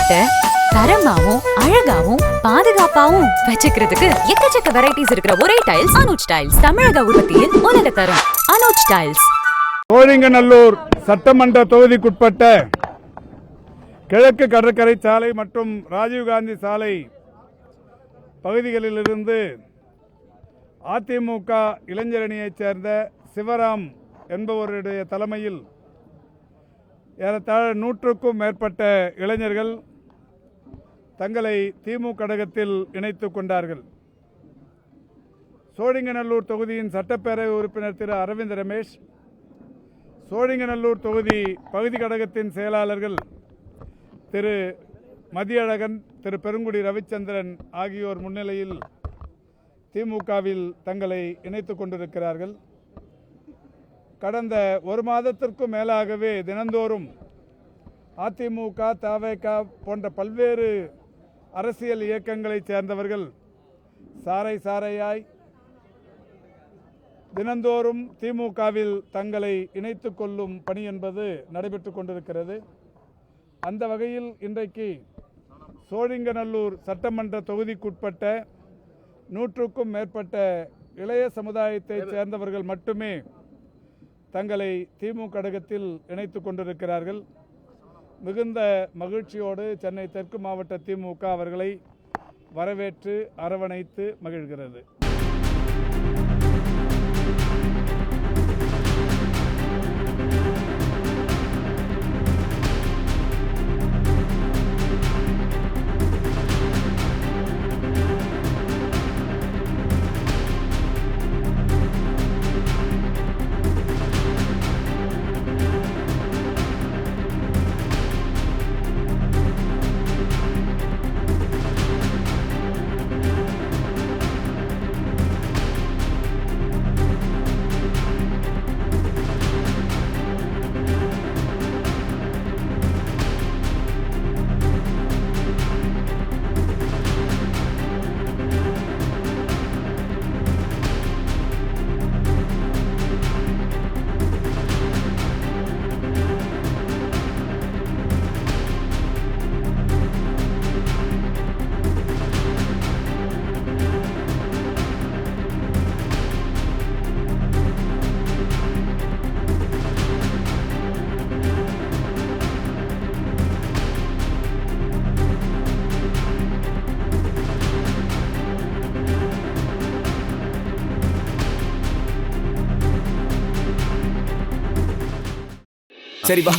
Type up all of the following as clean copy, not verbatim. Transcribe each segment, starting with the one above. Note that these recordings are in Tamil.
வீட்டை தரமாவும் அழகாவும் பாதுகாப்பாவும் வச்சுக்கிறதுக்கு எக்கச்சக்க வெரைட்டிஸ் இருக்கிற ஒரே டைல்ஸ் அனுஜ் டைல்ஸ். தமிழக உற்பத்தியின் உலக தரம் அனுஜ் டைல்ஸ். சோழிங்கநல்லூர் சட்டமன்ற தொகுதிக்குட்பட்ட கிழக்கு கடற்கரை சாலை மற்றும் ராஜீவ்காந்தி சாலை பகுதிகளிலிருந்து அதிமுக இளைஞரணியைச் சேர்ந்த சிவராம் என்பவருடைய தலைமையில் ஏறத்தாழ 100க்கும் மேற்பட்ட இளைஞர்கள் தங்களை திமுக கழகத்தில் இணைத்துக் கொண்டார்கள். சோழிங்கநல்லூர் தொகுதியின் சட்டப்பேரவை உறுப்பினர் திரு அரவிந்த் ரமேஷ், சோழிங்கநல்லூர் தொகுதி பகுதி கழகத்தின் செயலாளர்கள் திரு மதியழகன், திரு பெருங்குடி ரவிச்சந்திரன் ஆகியோர் முன்னிலையில் திமுகவில் தங்களை இணைத்துக் கொண்டிருக்கிறார்கள். கடந்த ஒரு மாதத்திற்கும் மேலாகவே தினந்தோறும் அதிமுக, தவேக போன்ற பல்வேறு அரசியல் இயக்கங்களைச் சேர்ந்தவர்கள் சாறை சாறையாய் தினந்தோறும் திமுகவில் தங்களை இணைத்துக் கொள்ளும் பணி என்பது நடைபெற்று கொண்டிருக்கிறது. அந்த வகையில் இன்றைக்கு சோழிங்கநல்லூர் சட்டமன்ற தொகுதிக்குட்பட்ட 100க்கும் மேற்பட்ட இளைய சமுதாயத்தைச் சேர்ந்தவர்கள் மட்டுமே தங்களை திமுக கழகத்தில் இணைத்துக் கொண்டிருக்கிறார்கள். மிகுந்த மகிழ்ச்சியோடு சென்னை தெற்கு மாவட்ட திமுக அவர்களை வரவேற்று அரவணைத்து மகிழ்கிறது. சரி வா.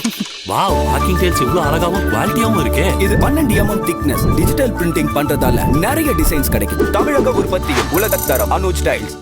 வாவ், வாக்கிங் டைல்ஸ் இவ்வளவு அழகாவும் குவாலிட்டியாவும் இருக்கே. இது 12 mm திக்னஸ் டிஜிட்டல் பிரிண்டிங் பண்றதால நிறைய டிசைன்ஸ் கிடைக்கும். தமிழக உற்பத்தியில் உலகத்தரம் அனுஜ் டைல்ஸ்.